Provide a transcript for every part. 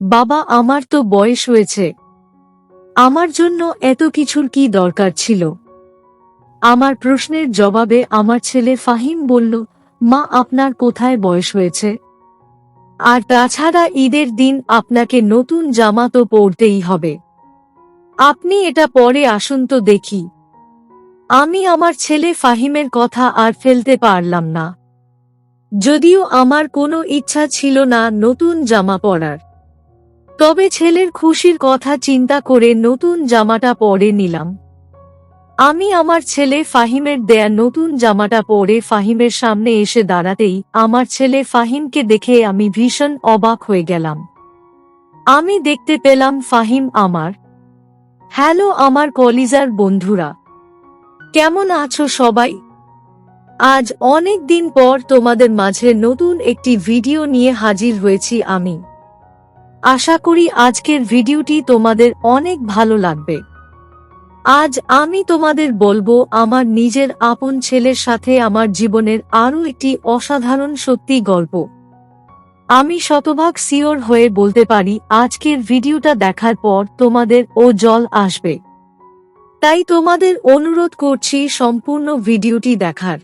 বাবা, আমার তো বয়স হয়েছে। আমার জন্য এত কিছুর কি দরকার ছিল? আমার প্রশ্নের জবাবে আমার ছেলে ফাহিম বলল, মা, আপনার কোথায় বয়স হয়েছে? আর তাছাড়া ঈদের দিন আপনাকে নতুন জামা তো পরতেই হবে। আপনি এটা পরে আসুন তো দেখি। আমি আমার ছেলে ফাহিমের কথা আর ফেলতে পারলাম না, যদিও আমার কোনো ইচ্ছা ছিল না নতুন জামা পরার। তবে ছেলের খুশির কথা চিন্তা করে নতুন জামাটা পরে নিলাম। আমি আমার ছেলে ফাহিমের দেয়া নতুন জামাটা পরে ফাহিমের সামনে এসে দাঁড়াতেই আমার ছেলে ফাহিমকে দেখে আমি ভীষণ অবাক হয়ে গেলাম। আমি দেখতে পেলাম ফাহিম আমার। হ্যালো আমার কলিজার বন্ধুরা, কেমন আছো সবাই? আজ অনেক দিন পর তোমাদের মাঝে নতুন একটি ভিডিও নিয়ে হাজির হয়েছি আমি। আশা করি আজকের ভিডিওটি তোমাদের অনেক ভালো লাগবে। আজ আমি তোমাদের বলবো আমার নিজের আপন ছেলের সাথে আমার জীবনের আরও একটি অসাধারণ সত্যি গল্প। আমি শতভাগ সিওর হয়ে বলতে পারি আজকের ভিডিওটা দেখার পর তোমাদের জল আসবে। তাই তোমাদের অনুরোধ করছি সম্পূর্ণ ভিডিওটি দেখার।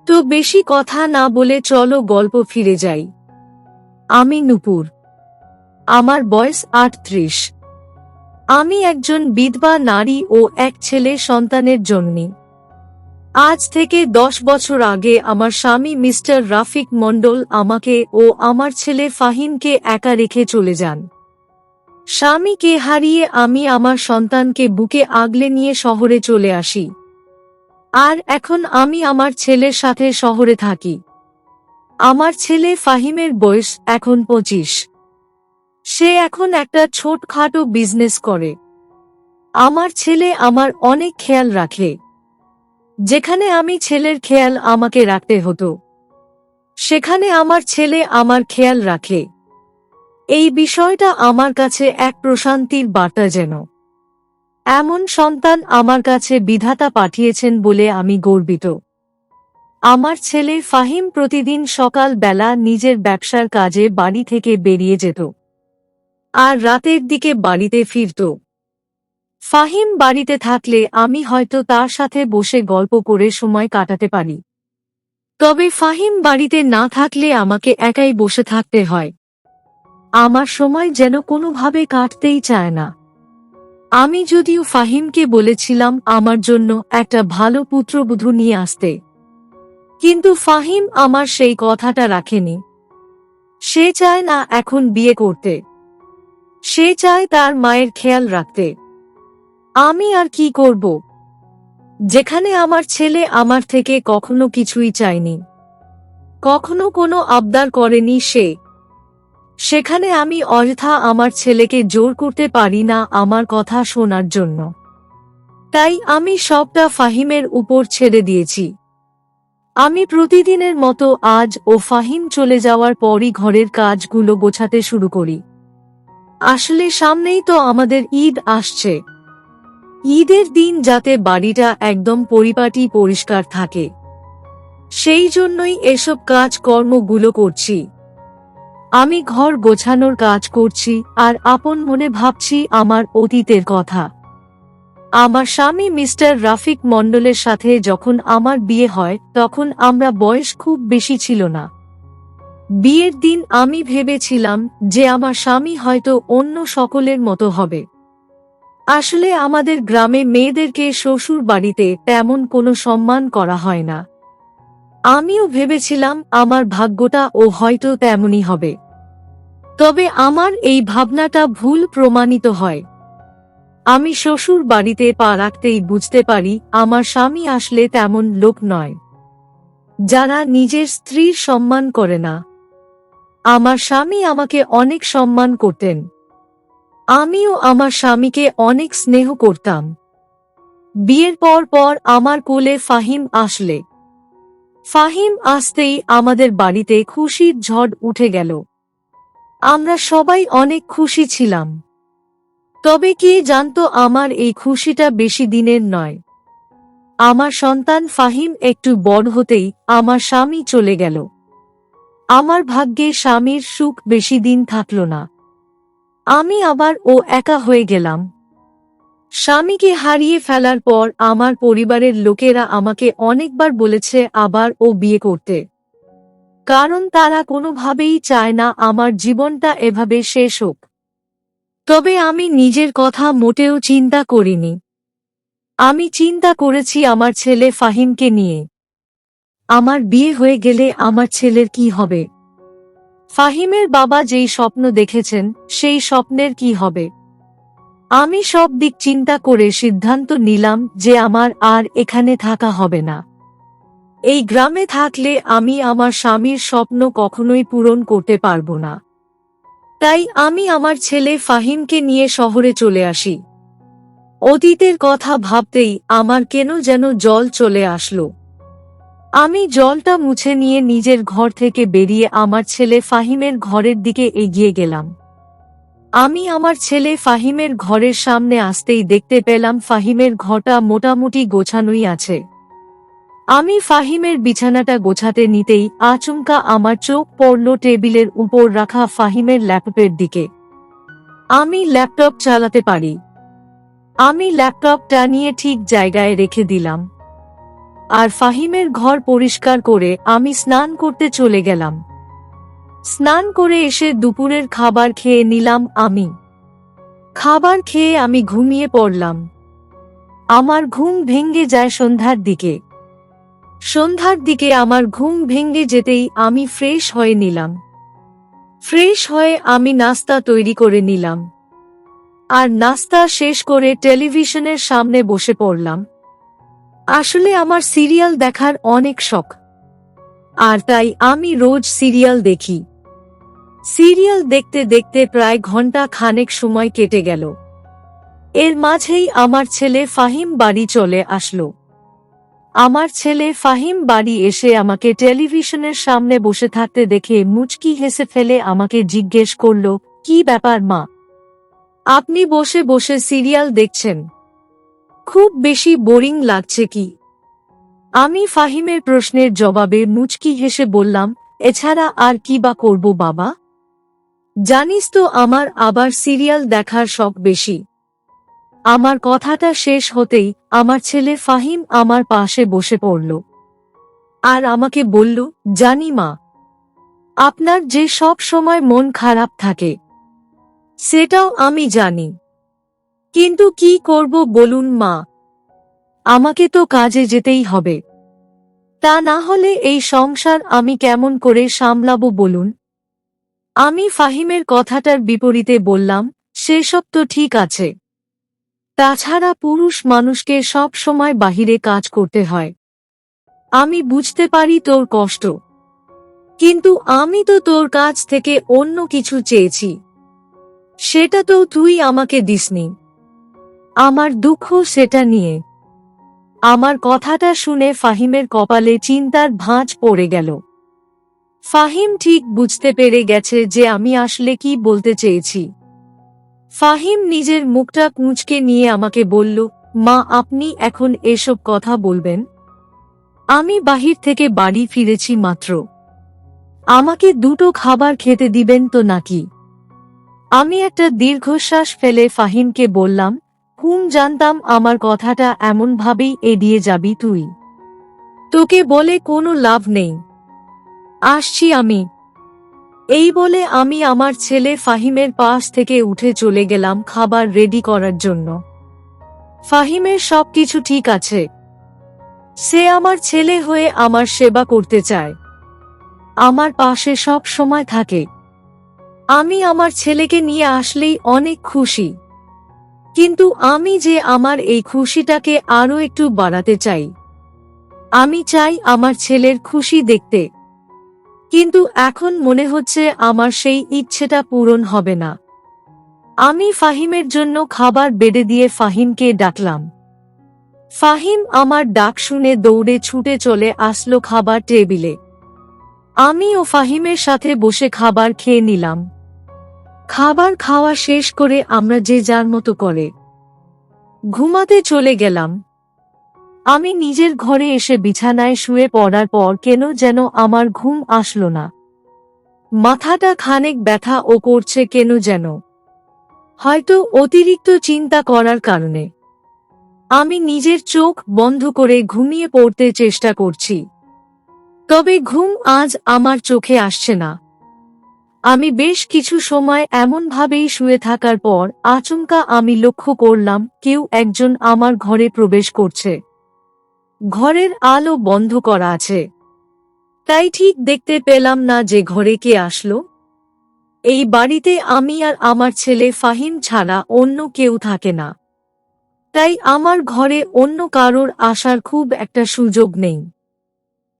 তো বেশি কথা না বলে চলো গল্প ফিরে যাই। আমি নূপুর। আমার বয়স 38। আমি একজন বিধবা নারী ও এক ছেলে সন্তানের জননী। আজ থেকে 10 বছর আগে আমার স্বামী মিস্টার রাফিক মণ্ডল আমাকে ও আমার ছেলে ফাহিমকে একা রেখে চলে যান। স্বামীকে হারিয়ে আমি আমার সন্তানকে বুকে আগলে নিয়ে শহরে চলে আসি। আর এখন আমি আমার ছেলের সাথে শহরে থাকি। আমার ছেলে ফাহিমের বয়স এখন 25। সে এখন একটা ছোটখাটো বিজনেস করে। আমার ছেলে আমার অনেক খেয়াল রাখে। যেখানে আমি ছেলের খেয়াল আমাকে রাখতে হতো, সেখানে আমার ছেলে আমার খেয়াল রাখে। এই বিষয়টা আমার কাছে এক প্রশান্তির বার্তা যেন। এমন সন্তান আমার কাছে বিধাতা পাঠিয়েছেন বলে আমি গর্বিত। আমার ছেলে ফাহিম প্রতিদিন সকাল বেলা নিজের ব্যবসার কাজে বাড়ি থেকে বেরিয়ে যেত, আর রাতের দিকে বাড়িতে ফিরত। ফাহিম বাড়িতে থাকলে আমি হয়তো তার সাথে বসে গল্প করে সময় কাটাতে পারি। তবে ফাহিম বাড়িতে না থাকলে আমাকে একাই বসে থাকতে হয়। আমার সময় যেন কোনোভাবে কাটতেই চায় না। আমি যদিও ফাহিমকে বলেছিলাম আমার জন্য একটা ভালো পুত্রবধূ নিয়ে আসতে, কিন্তু ফাহিম আমার সেই কথাটা রাখেনি। সে চায় না এখন বিয়ে করতে। সে চায় তার মায়ের খেয়াল রাখতে। আমি আর কি করব? যেখানে আমার ছেলে আমার থেকে কখনো কিছুই চায়নি, কখনো কোনো আবদার করেনি সেখানে আমি অযথা আমার ছেলেকে জোর করতে পারি না আমার কথা শোনার জন্য। তাই আমি সবটা ফাহিমের উপর ছেড়ে দিয়েছি। আমি প্রতিদিনের মতো আজ ফাহিম চলে যাওয়ার পরই ঘরের কাজগুলো গোছাতে শুরু করি। আসলে সামনেই তো আমাদের ঈদ আসছে। ঈদের দিন যাতে বাড়িটা একদম পরিপাটি পরিষ্কার থাকে, সেই জন্যই এসব কাজকর্মগুলো করছি। আমি ঘর গোছানোর কাজ করছি আর আপন মনে ভাবছি আমার অতীতের কথা। আমার স্বামী মিস্টার রাফিক মণ্ডলের সাথে যখন আমার বিয়ে হয় তখন আমরা বয়স খুব বেশি ছিল না। বিয়ের দিন আমি ভেবেছিলাম যে আমার স্বামী হয়তো অন্য সকলের মতো হবে। আসলে আমাদের গ্রামে মেয়েদেরকে শ্বশুর বাড়িতে তেমন কোনো সম্মান করা হয় না। আমিও ভেবেছিলাম আমার ভাগ্যটা হয়তো তেমনই হবে। তবে আমার এই ভাবনাটা ভুল প্রমাণিত হয়। আমি শ্বশুর বাড়িতে পা রাখতেই বুঝতে পারি আমার স্বামী আসলে তেমন লোক নয়, যারা নিজের স্ত্রীর সম্মান করে না। আমার স্বামী আমাকে অনেক সম্মান করতেন। আমিও আমার স্বামীকে অনেক স্নেহ করতাম। বিয়ের পর আমার কোলে ফাহিম আসলে। ফাহিম আসতেই আমাদের বাড়িতে খুশির ঝড় উঠে গেল। আমরা সবাই অনেক খুশি ছিলাম। তবে কে জানতো আমার এই খুশিটা বেশি দিনের নয়। আমার সন্তান ফাহিম একটু বড় হতেই আমার স্বামী চলে গেল। আমার ভাগ্যে স্বামীর সুখ বেশি দিন থাকল না। আমি আবার একা হয়ে গেলাম। স্বামীকে হারিয়ে ফেলার পর আমার পরিবারের লোকেরা আমাকে অনেকবার বলেছে আবার বিয়ে করতে, কারণ তারা কোনোভাবেই চায় না আমার জীবনটা এভাবে শেষ হোক। তবে আমি নিজের কথা মোটেও চিন্তা করিনি। আমি চিন্তা করেছি আমার ছেলে ফাহিমকে নিয়ে। আমার বিয়ে হয়ে গেলে আমার ছেলের কি হবে? ফাহিমের বাবা যেই স্বপ্ন দেখেছেন সেই স্বপ্নের কি হবে? আমি সব দিক চিন্তা করে সিদ্ধান্ত নিলাম যে আমার আর এখানে থাকা হবে না। এই গ্রামে থাকলে আমি আমার স্বামীর স্বপ্ন কখনোই পূরণ করতে পারবো না। তাই আমি আমার ছেলে ফাহিমকে নিয়ে শহরে চলে আসি। অতীতের কথা ভাবতেই আমার কেন যেন জল চলে আসলো। আমি জলটা মুছে নিয়ে নিজের ঘর থেকে বেরিয়ে আমার ছেলে ফাহিমের ঘরের দিকে এগিয়ে গেলাম। আমি আমার ছেলে ফাহিমের ঘরের সামনে আসতেই দেখতে পেলাম ফাহিমের ঘরটা মোটামুটি গোছানোই আছে। আমি ফাহিমের বিছানাটা গোছাতে নিতেই আচমকা আমার চোখ পড়ল টেবিলের উপর রাখা ফাহিমের ল্যাপটপের দিকে। আমি ল্যাপটপ চালাতে পারি। আমি ল্যাপটপটা নিয়ে ঠিক জায়গায় রেখে দিলাম আর ফাহিমের ঘর পরিষ্কার করে আমি স্নান করতে চলে গেলাম। স্নান করে এসে দুপুরের খাবার খেয়ে নিলাম। খাবার খেয়ে আমি ঘুমিয়ে পড়লাম। আমার ঘুম ভেঙে যায় সন্ধ্যার দিকে। সন্ধ্যার দিকে আমার ঘুম ভেঙে যেতেই আমি ফ্রেশ হয়ে নিলাম। ফ্রেশ হয়ে আমি নাস্তা তৈরি করে নিলাম আর নাস্তা শেষ করে টেলিভিশনের সামনে বসে পড়লাম। আসলে আমার সিরিয়াল দেখার অনেক শখ, আর তাই আমি রোজ সিরিয়াল দেখি। সিরিয়াল দেখতে দেখতে প্রায় ঘন্টা খানেক সময় কেটে গেল। এর মাঝেই আমার ছেলে ফাহিম বাড়ি চলে আসলো। আমার ছেলে ফাহিম বাড়ি এসে আমাকে টেলিভিশনের সামনে বসে থাকতে দেখে মুচকি হেসে ফেলে আমাকে জিজ্ঞেস করল, কি ব্যাপার মা, আপনি বসে বসে সিরিয়াল দেখছেন? খুব বেশি বোরিং লাগছে কি? আমি ফাহিমের প্রশ্নের জবাবে মুচকি হেসে বললাম, এছাড়া আর কি বা করব বাবা, জানিস তো আমার আবার সিরিয়াল দেখার শখ বেশি। আমার কথাটা শেষ হতেই আমার ছেলে ফাহিম আমার পাশে বসে পড়ল আর আমাকে বলল, জানি মা, আপনার যে সব সময় মন খারাপ থাকে সেটাও আমি জানি, কিন্তু কি করব বলুন মা, আমাকে তো কাজে যেতেই হবে, তা না হলে এই সংসার আমি কেমন করে সামলাবো বলুন। আমি ফাহিমের কথাটার বিপরীতে বললাম, সেসব তো ঠিক আছে, তাছাড়া পুরুষ মানুষকে সব সময় বাহিরে কাজ করতে হয়। আমি বুঝতে পারি তোর কষ্ট, কিন্তু আমি তো তোর কাছ থেকে অন্য কিছু চেয়েছি, সেটা তো তুই আমাকে দিসনি। আমার দুঃখ সেটা নিয়ে। আমার কথাটা শুনে ফাহিমের কপালে চিন্তার ভাঁজ পড়ে গেল। ফাহিম ঠিক বুঝতে পেরে গেছে যে আমি আসলে কি বলতে চেয়েছি। ফাহিম নিজের মুখটা কুঁচকে নিয়ে আমাকে বলল, মা, আপনি এখন এসব কথা বলবেন? আমি বাহির থেকে বাড়ি ফিরেছি মাত্র, আমাকে দুটো খাবার খেতে দিবেন তো নাকি? আমি একটা দীর্ঘশ্বাস ফেলে ফাহিমকে বললাম, জানতাম আমার কথাটা এমনভাবেই এড়িয়ে যাবি তুই, তোকে বলে কোনো লাভ নেই, আসছি আমি। এই বলে আমি আমার ছেলে ফাহিমের পাশ থেকে উঠে চলে গেলাম খাবার রেডি করার জন্য। ফাহিমের সবকিছু ঠিক আছে, সে আমার ছেলে হয়ে আমার সেবা করতে চায়, আমার পাশে সব সময় থাকে। আমি আমার ছেলেকে নিয়ে আসলেই অনেক খুশি, কিন্তু আমি যে আমার এই খুশিটাকে আরো একটু বাড়াতে চাই। আমি চাই আমার ছেলের খুশি দেখতে, কিন্তু এখন মনে হচ্ছে আমার সেই ইচ্ছেটা পূরণ হবে না। আমি ফাহিমের জন্য খাবার বেড়ে দিয়ে ফাহিমকে ডাকলাম। ফাহিম আমার ডাক শুনে দৌড়ে ছুটে চলে আসলো খাবার টেবিলে। আমি ও ফাহিমের সাথে বসে খাবার খেয়ে নিলাম। খাবার খাওয়া শেষ করে আমরা যে যার মতো করে ঘুমাতে চলে গেলাম। আমি নিজের ঘরে এসে বিছানায় শুয়ে পড়ার পর কেন যেন আমার ঘুম আসলো না। মাথাটা খানিক ব্যথা ও করছে কেন যেন। হয়তো অতিরিক্ত চিন্তা করার কারণে আমি নিজের চোখ বন্ধ করে ঘুমিয়ে পড়তে চেষ্টা করছি, তবে ঘুম আজ আমার চোখে আসছে না। আমি বেশ কিছু সময় এমনভাবেই শুয়ে থাকার পর আচমকা আমি লক্ষ্য করলাম কেউ একজন আমার ঘরে প্রবেশ করছে। ঘরের আলো বন্ধ করা আছে, তাই ঠিক দেখতে পেলাম না যে ঘরে কে আসলো। এই বাড়িতে আমি আর আমার ছেলে ফাহিম ছাড়া অন্য কেউ থাকে না, তাই আমার ঘরে অন্য কারোর আসার খুব একটা সুযোগ নেই।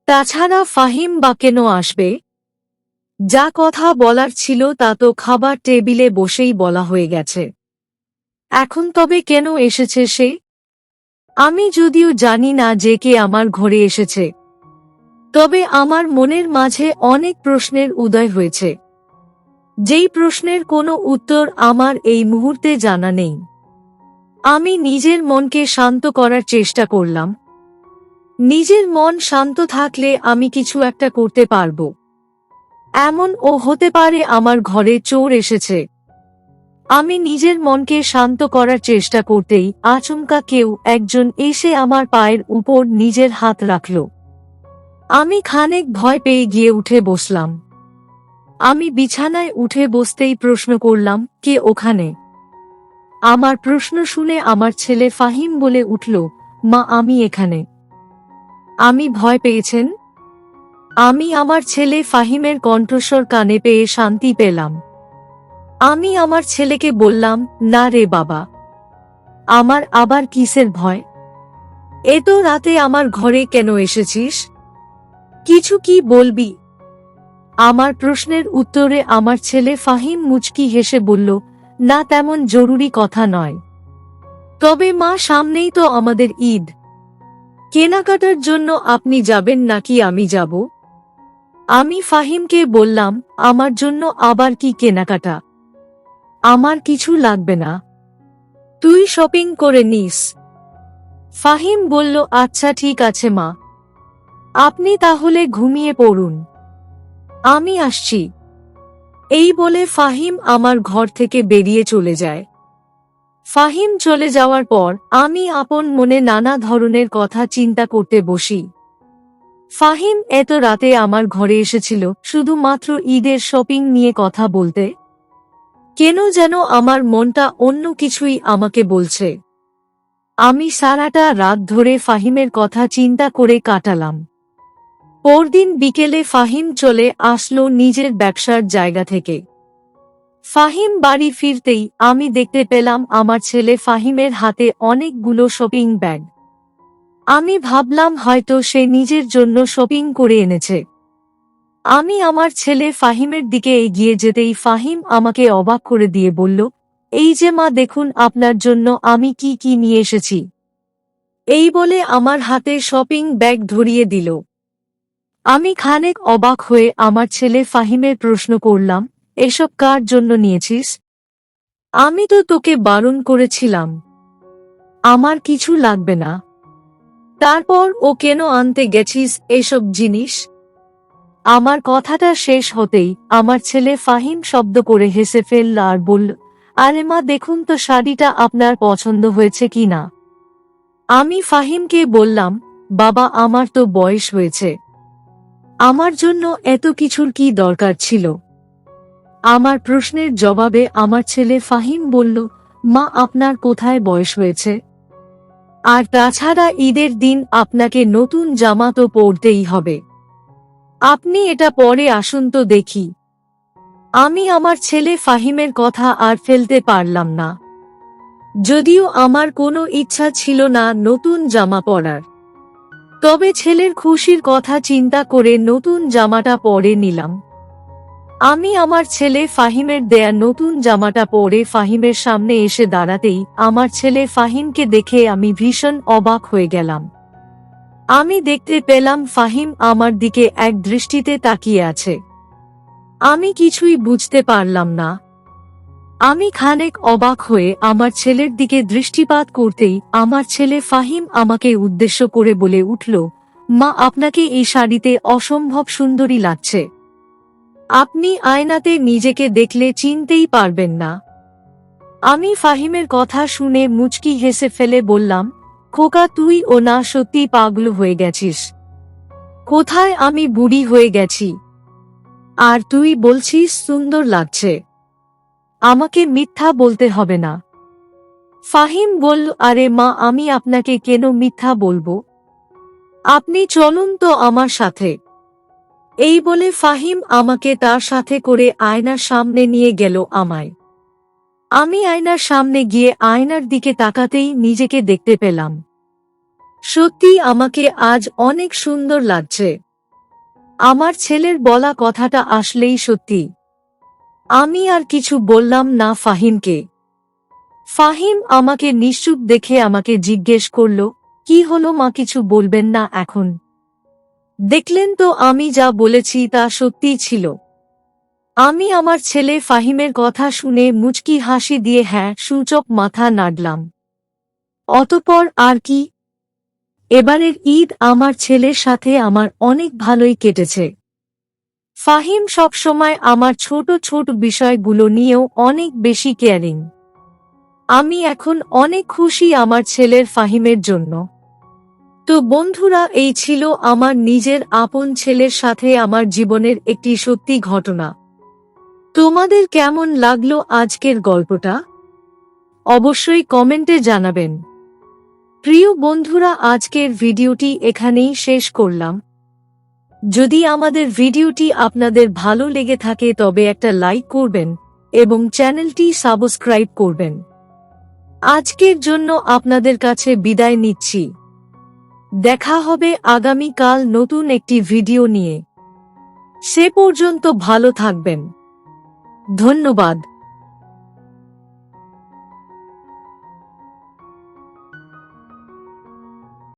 তাছাড়া ফাহিম বা কেন আসবে? যা কথা বলার ছিল তা তো খাবার টেবিলে বসেই বলা হয়ে গেছে। এখন তবে কেন এসেছে সে? আমি যদিও জানি না যে কে আমার ঘরে এসেছে, তবে আমার মনের মাঝে অনেক প্রশ্নের উদয় হয়েছে, যেই প্রশ্নের কোনো উত্তর আমার এই মুহূর্তে জানা নেই। আমি নিজের মনকে শান্ত করার চেষ্টা করলাম। নিজের মন শান্ত থাকলে আমি কিছু একটা করতে পারব। এমনও হতে পারে আমার ঘরে চোর এসেছে। আমি নিজের মনকে শান্ত করার চেষ্টা করতেই আচমকা কেউ একজন এসে আমার পায়ের উপর নিজের হাত রাখল। আমি খানিক ভয় পেয়ে গিয়ে উঠে বসলাম। আমি বিছানায় উঠে বসতেই প্রশ্ন করলাম, কে ওখানে? আমার প্রশ্ন শুনে আমার ছেলে ফাহিম বলে উঠল, মা আমি এখানে। আমি ভয় পেয়েছেন? আমি আমার ছেলে ফাহিমের কণ্ঠস্বর কানে পেয়ে শান্তি পেলাম। আমি আমার ছেলেকে বললাম, না রে বাবা, আমার আবার কিসের ভয়? এত রাতে আমার ঘরে কেন এসেছিস? কিছু কি বলবি? আমার প্রশ্নের উত্তরে আমার ছেলে ফাহিম মুচকি হেসে বলল, না তেমন জরুরি কথা নয়। তবে মা সামনেই তো আমাদের ঈদ। কেনাকাটার জন্য আপনি যাবেন নাকি আমি যাব? আমি ফাহিমকে বললাম, আমার জন্য আবার কি কেনাকাটা? আমার কিছু লাগবে না, তুই শপিং করে নিস। ফাহিম বলল, আচ্ছা ঠিক আছে মা, আপনি তাহলে ঘুমিয়ে পড়ুন, আমি আসছি। এই বলে ফাহিম আমার ঘর থেকে বেরিয়ে চলে যায়। ফাহিম চলে যাওয়ার পর আমি আপন মনে নানা ধরনের কথা চিন্তা করতে বসি। ফাহিম এত রাতে আমার ঘরে এসেছিল শুধুমাত্র ঈদের শপিং নিয়ে কথা বলতে। কেন যেন আমার মনটা অন্য কিছুই আমাকে বলছে। আমি সারাটা রাত ধরে ফাহিমের কথা চিন্তা করে কাটালাম। পরদিন বিকেলে ফাহিম চলে আসলো নিজের ব্যবসার জায়গা থেকে। ফাহিম বাড়ি ফিরতেই আমি দেখতে পেলাম আমার ছেলে ফাহিমের হাতে অনেকগুলো শপিং ব্যাগ। আমি ভাবলাম হয়তো সে নিজের জন্য শপিং করে এনেছে। আমি আমার ছেলে ফাহিমের দিকে এগিয়ে যেতেই ফাহিম আমাকে অবাক করে দিয়ে বলল, এই যে মা দেখুন আপনার জন্য আমি কি কি নিয়ে এসেছি। এই বলে আমার হাতে শপিং ব্যাগ ধরিয়ে দিল। আমি খানিক অবাক হয়ে আমার ছেলে ফাহিমের প্রশ্ন করলাম, এসব কার জন্য নিয়েছিস? আমি তো তোকে বারণ করেছিলাম আমার কিছু লাগবে না, তারপর ও কেন আনতে গেছিস এসব জিনিস? আমার কথাটা শেষ হতেই আমার ছেলে ফাহিম শব্দ করে হেসে ফেলল আর বলল, আরে মা দেখুন তো শাড়িটা আপনার পছন্দ হয়েছে কি না। আমি ফাহিমকে বললাম, বাবা আমার তো বয়স হয়েছে, আমার জন্য এত কিছুর কি দরকার ছিল? আমার প্রশ্নের জবাবে আমার ছেলে ফাহিম বলল, মা আপনার কোথায় বয়স হয়েছে? আর তাছাড়া ঈদের দিন আপনাকে নতুন জামা তো পরতেই হবে, আপনি এটা পরে আসুন তো দেখি। আমি আমার ছেলে ফাহিমের কথা আর ফেলতে পারলাম না, যদিও আমার কোনো ইচ্ছা ছিল না নতুন জামা পরার। তবে ছেলের খুশির কথা চিন্তা করে নতুন জামাটা পরে নিলাম। আমি আমার ছেলে ফাহিমের দেয়া নতুন জামাটা পরে ফাহিমের সামনে এসে দাঁড়াতেই আমার ছেলে ফাহিমকে দেখে আমি ভীষণ অবাক হয়ে গেলাম। আমি দেখতে পেলাম ফাহিম আমার দিকে এক দৃষ্টিতে তাকিয়ে আছে। আমি কিছুই বুঝতে পারলাম না। আমি খানিক অবাক হয়ে আমার ছেলের দিকে দৃষ্টিপাত করতেই আমার ছেলে ফাহিম আমাকে উদ্দেশ্য করে বলে উঠল, মা আপনাকে এই শাড়িতে অসম্ভব সুন্দরী লাগছে, আপনি আয়নাতে নিজেকে দেখলে চিনতেই পারবেন না। আমি ফাহিমের কথা শুনে মুচকি হেসে ফেলে বললাম, খোকা তুই ও না সত্যি পাগল হয়ে গেছিস। কোথায় আমি বুড়ি হয়ে গেছি আর তুই বলছিস সুন্দর লাগছে। আমাকে মিথ্যা বলতে হবে না। ফাহিম বলল, আরে মা আমি আপনাকে কেন মিথ্যা বলবো, আপনি চলুন তো আমার সাথে। এই বলে ফাহিম আমাকে তার সাথে করে আয়নার সামনে নিয়ে গেল আমায়। আমি আয়নার সামনে গিয়ে আয়নার দিকে তাকাতেই নিজেকে দেখতে পেলাম। সত্যি আমাকে আজ অনেক সুন্দর লাগছে। আমার ছেলের বলা কথাটা আসলেই সত্যি। আমি আর কিছু বললাম না ফাহিমকে। ফাহিম আমাকে নিশ্চুপ দেখে আমাকে জিজ্ঞেস করল, কি হলো মা, কিছু বলবেন না এখন? দেখলেন তো আমি যা বলেছি তা সত্যিই ছিল। আমি আমার ছেলে ফাহিমের কথা শুনে মুচকি হাসি দিয়ে হ্যাঁ সূচক মাথা নাড়লাম। অতঃপর আর কি, এবারের ঈদ আমার ছেলের সাথে আমার অনেক ভালোই কেটেছে। ফাহিম সবসময় আমার ছোট ছোট বিষয়গুলো নিয়েও অনেক বেশি কেয়ারিং। আমি এখন অনেক খুশি আমার ছেলের ফাহিমের জন্য। তো বন্ধুরা, এই ছিল আমার নিজের আপন ছেলের সাথে আমার জীবনের একটি সত্যি ঘটনা। তোমাদের কেমন লাগলো আজকের গল্পটা? অবশ্যই কমেন্টে জানাবেন। প্রিয় বন্ধুরা, আজকের ভিডিওটি এখানেই শেষ করলাম। যদি আমাদের ভিডিওটি আপনাদের ভালো লেগে থাকে তবে একটা লাইক করবেন এবং চ্যানেলটি সাবস্ক্রাইব করবেন। আজকের জন্য আপনাদের কাছে বিদায় নিচ্ছি। দেখা হবে আগামীকাল নতুন একটি ভিডিও নিয়ে। সে পর্যন্ত ভালো থাকবেন। ধন্যবাদ।